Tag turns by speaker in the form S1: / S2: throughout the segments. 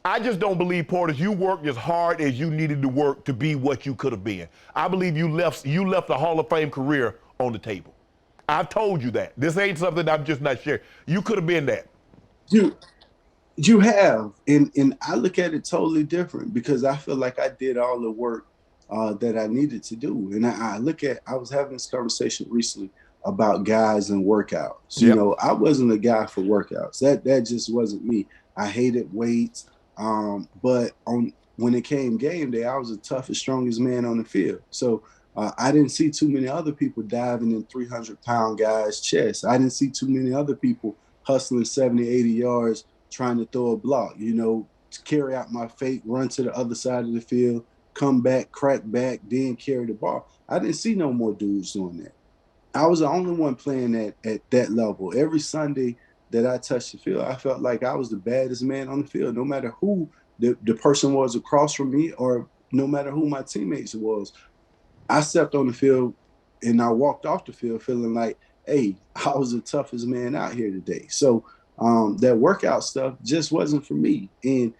S1: I just don't believe, Portis, you worked as hard as you needed to work to be what you could have been. I believe you left a Hall of Fame career on the table. I've told you that. This ain't something I'm just not sharing. You could have been that.
S2: You you have, and I look at it totally different because I feel like I did all the work that I needed to do. And I was having this conversation recently about guys and workouts. You
S1: Yep.
S2: know, I wasn't a guy for workouts. That just wasn't me. I hated weights. But when it came game day, I was the toughest, strongest man on the field. So I didn't see too many other people diving in 300-pound guys' chests. I didn't see too many other people hustling 70, 80 yards trying to throw a block, you know, to carry out my fake, run to the other side of the field, come back, crack back, then carry the ball. I didn't see no more dudes doing that. I was the only one playing at that level. Every Sunday that I touched the field, I felt like I was the baddest man on the field, no matter who the person was across from me or no matter who my teammates was. I stepped on the field and I walked off the field feeling like, hey, I was the toughest man out here today. So that workout stuff just wasn't for me. And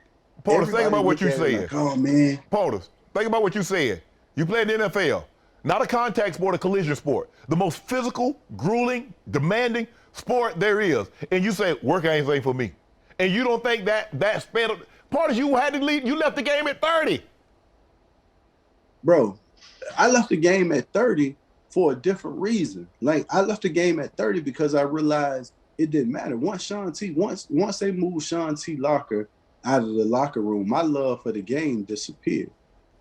S1: Portis, think about what you said.
S2: like, oh man.
S1: Portis, think about what you said. You played in the NFL, not a contact sport, a collision sport. The most physical, grueling, demanding sport there is. And you say, work ain't for me. And you don't think that sped up. Portis, you had to leave, you left the game at 30.
S2: Bro, I left the game at 30 for a different reason. Like, I left the game at 30 because I realized it didn't matter. Once they moved Sean T. Locker out of the locker room, my love for the game disappeared.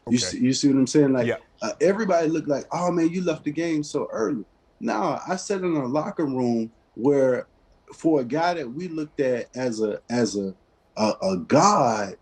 S2: Okay. You see what I'm saying? Like, yeah. Everybody looked like, oh man, you left the game so early. No, I sat in a locker room where, for a guy that we looked at as a god,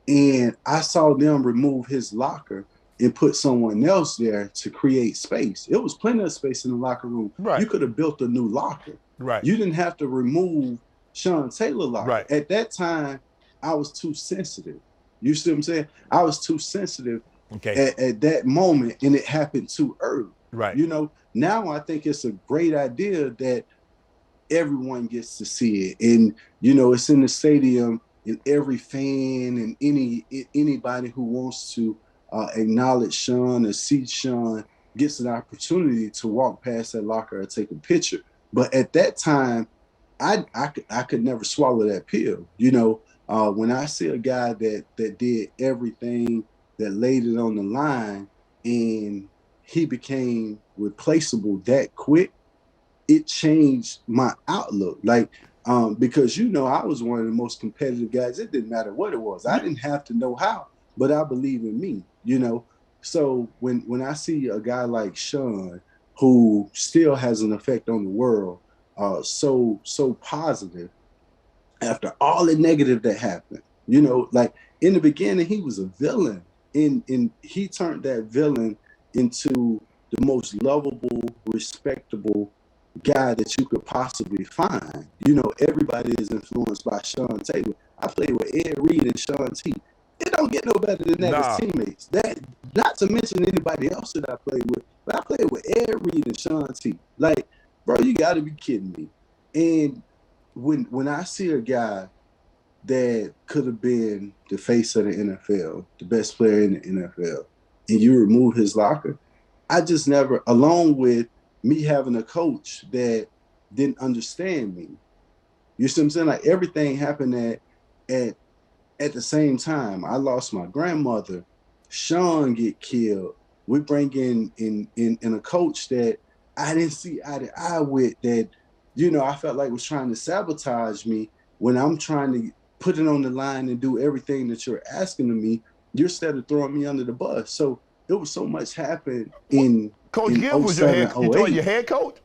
S2: and I saw them remove his locker and put someone else there to create space. It was plenty of space in the locker room. Right. You could have built a new locker.
S1: Right.
S2: You didn't have to remove Sean Taylor locker.
S1: Right.
S2: At that time, I was too sensitive. You see what I'm saying? I was too sensitive at that moment, and it happened too early.
S1: Right.
S2: You know, now I think it's a great idea that everyone gets to see it. And, you know, it's in the stadium, and every fan and anybody who wants to acknowledge Sean or see Sean gets an opportunity to walk past that locker or take a picture. But at that time, I could never swallow that pill. You know, when I see a guy that did everything, that laid it on the line, and he became replaceable that quick, it changed my outlook. Like, because, you know, I was one of the most competitive guys. It didn't matter what it was. I didn't have to know how, but I believe in me, you know. So when I see a guy like Sean, who still has an effect on the world, so positive, after all the negative that happened, you know, like in the beginning, he was a villain, and he turned that villain into the most lovable, respectable guy that you could possibly find. You know, everybody is influenced by Sean Taylor. I played with Ed Reed and Sean T. It don't get no better than that as teammates. That, not to mention anybody else that I played with, but I played with Ed Reed and Sean T. Like, bro, you got to be kidding me. And when I see a guy that could have been the face of the NFL, the best player in the NFL, and you remove his locker, I just never, along with me having a coach that didn't understand me. You see what I'm saying? Like, everything happened at the same time. I lost my grandmother. Sean get killed. We bring in a coach that I didn't see eye to eye with, that, you know, I felt like was trying to sabotage me when I'm trying to put it on the line and do everything that you're asking of me. You're instead of throwing me under the bus. So there was so much happened in
S1: Coach Gibbs was your head coach?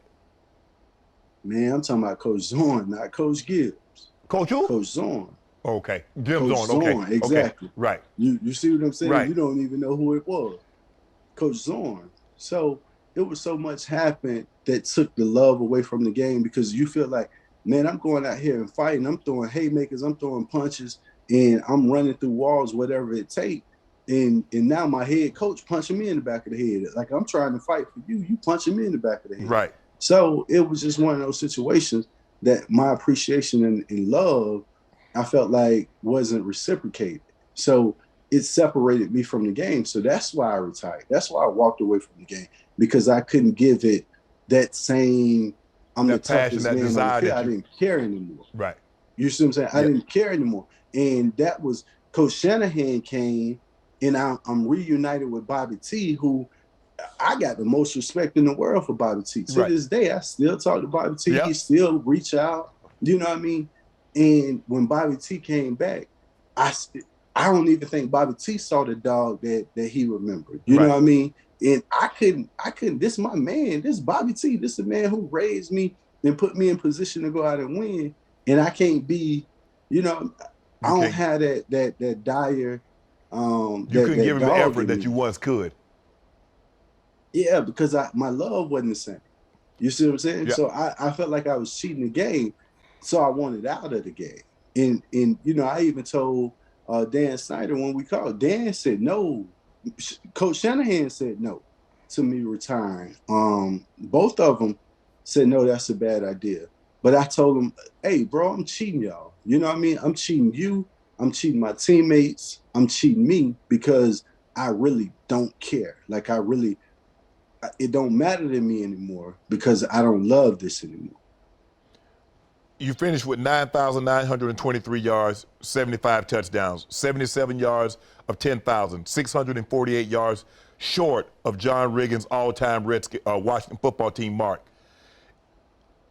S2: Man, I'm talking about Coach Zorn, not Coach Gibbs.
S1: Coach who?
S2: Coach Zorn.
S1: Okay. Jim Zorn. Okay.
S2: Exactly.
S1: Okay. Right.
S2: You see what I'm saying?
S1: Right.
S2: You don't even know who it was. Coach Zorn. So it was so much happened that took the love away from the game, because you feel like, man, I'm going out here and fighting. I'm throwing haymakers. I'm throwing punches, and I'm running through walls, whatever it takes. And now my head coach punching me in the back of the head. Like, I'm trying to fight for you. You punching me in the back of the head.
S1: Right.
S2: So it was just one of those situations that my appreciation and love I felt like wasn't reciprocated. So it separated me from the game. So that's why I retired. That's why I walked away from the game, because I couldn't give it that same, I'm the
S1: That passion,
S2: toughest
S1: that
S2: man on the
S1: desire
S2: field.
S1: that
S2: I
S1: you,
S2: didn't care anymore.
S1: right.
S2: You see what I'm saying? I
S1: Yep.
S2: didn't care anymore. And that was Coach Shanahan came, and I'm reunited with Bobby T, who I got the most respect in the world for Bobby T. To
S1: Right.
S2: this day, I still talk to Bobby T.
S1: Yep.
S2: He still reach out. You know what I mean? And when Bobby T came back, I don't even think Bobby T saw the dog that he remembered. You know what I mean? And I couldn't. This is my man. This is Bobby T. This is the man who raised me and put me in position to go out and win. And I can't be, I don't have that dire.
S1: You couldn't give him the
S2: dog
S1: effort that you once could.
S2: Yeah, because my love wasn't the same. You see what I'm saying?
S1: Yep.
S2: So I felt like I was cheating the game. So I wanted out of the game. And I even told Dan Snyder when we called. Dan said no. Coach Shanahan said no to me retiring. Both of them said no, that's a bad idea. But I told them, hey, bro, I'm cheating y'all. You know what I mean? I'm cheating you. I'm cheating my teammates. I'm cheating me because I really don't care. Like it don't matter to me anymore because I don't love this anymore.
S1: You finished with 9,923 yards, 75 touchdowns, 77 yards of 10,000, 648 yards short of John Riggins' all-time Washington football team mark.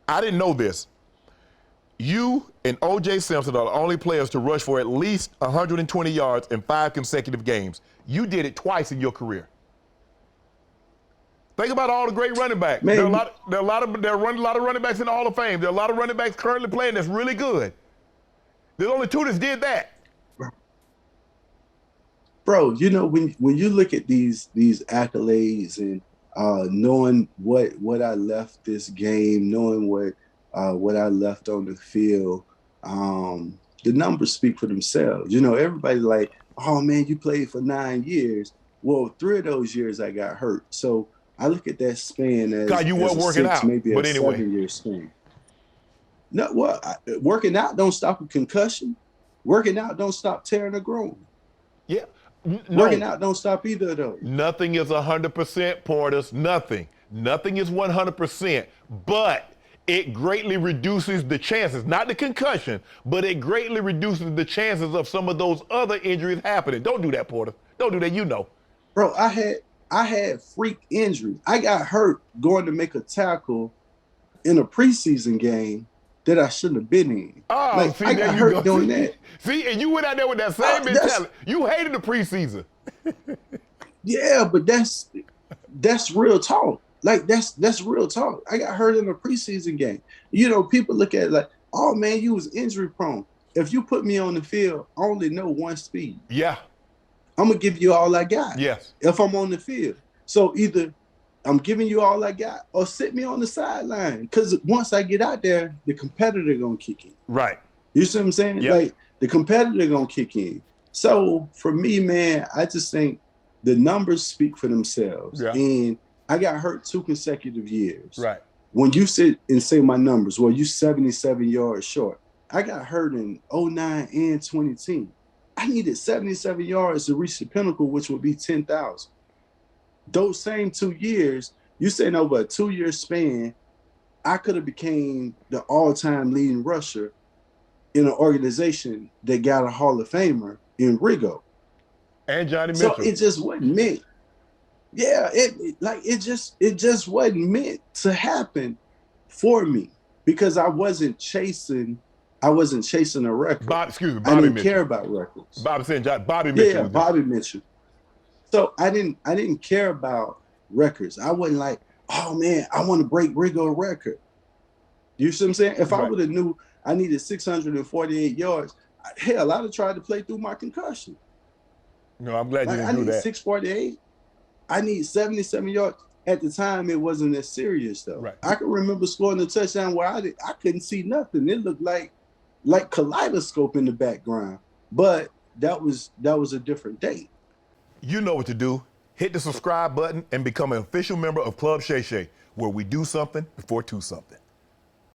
S1: I didn't know this. You and O.J. Simpson are the only players to rush for at least 120 yards in 5 consecutive games. You did it twice in your career. Think about all the great running backs.
S2: Man,
S1: there are a lot of running backs in the Hall of Fame. There are a lot of running backs currently playing that's really good. There's only 2 that did that.
S2: Bro, when you look at these accolades and knowing what I left this game, knowing what I left on the field, the numbers speak for themselves. Everybody's like, oh man, you played for 9 years. Well, 3 of those years I got hurt. So I look at that span as,
S1: God, you weren't working
S2: 6,
S1: out,
S2: maybe
S1: but
S2: a
S1: anyway.
S2: 7-year span. No, working out don't stop a concussion. Working out don't stop tearing a groin.
S1: Yeah. No.
S2: Working out don't stop either of those.
S1: Nothing is 100%, Portis. Nothing. Nothing is 100%. But it greatly reduces the chances, not the concussion, but it greatly reduces the chances of some of those other injuries happening. Don't do that, Portis. Don't do that,
S2: Bro, I had freak injuries. I got hurt going to make a tackle in a preseason game that I shouldn't have been in.
S1: Oh, see,
S2: I got hurt doing that.
S1: See, and you went out there with that same mentality. You hated the preseason.
S2: Yeah, but that's real talk. Like that's real talk. I got hurt in a preseason game. People look at it like, oh man, you was injury prone. If you put me on the field, I only know one speed.
S1: Yeah.
S2: I'm gonna give you all I got.
S1: Yes.
S2: If I'm on the field. So either I'm giving you all I got or sit me on the sideline. Because once I get out there, the competitor gonna kick in.
S1: Right.
S2: You see what I'm saying?
S1: Yep.
S2: Like the competitor gonna kick in. So for me, man, I just think the numbers speak for themselves.
S1: Yeah.
S2: And I got hurt 2 consecutive years.
S1: Right.
S2: When you sit and say my numbers, well, you 77 yards short. I got hurt in 09 and 2010. I needed 77 yards to reach the pinnacle, which would be 10,000. Those same 2 years, you saying over a 2-year span, I could have became the all-time leading rusher in an organization that got a Hall of Famer in Rigo.
S1: And Johnny Mitchell.
S2: So it just wasn't meant. Yeah, it just wasn't meant to happen for me because I wasn't chasing a record.
S1: Bobby
S2: I didn't
S1: Mitchell.
S2: care about records.
S1: Bobby Mitchell.
S2: Yeah, Bobby Mitchell. So I didn't care about records. I wasn't like, oh man, I want to break Rigo record. You see what I'm saying? If I would have knew I needed 648 yards, hell, I'd have tried to play through my concussion.
S1: No, I'm glad you didn't
S2: I
S1: do
S2: need
S1: that.
S2: 648. I need 77 yards. At the time, it wasn't as serious though.
S1: Right.
S2: I can remember scoring a touchdown where I couldn't see nothing. It looked like kaleidoscope in the background. But that was a different day.
S1: You know what to do. Hit the subscribe button and become an official member of Club Shay Shay, where we do something before 2 something.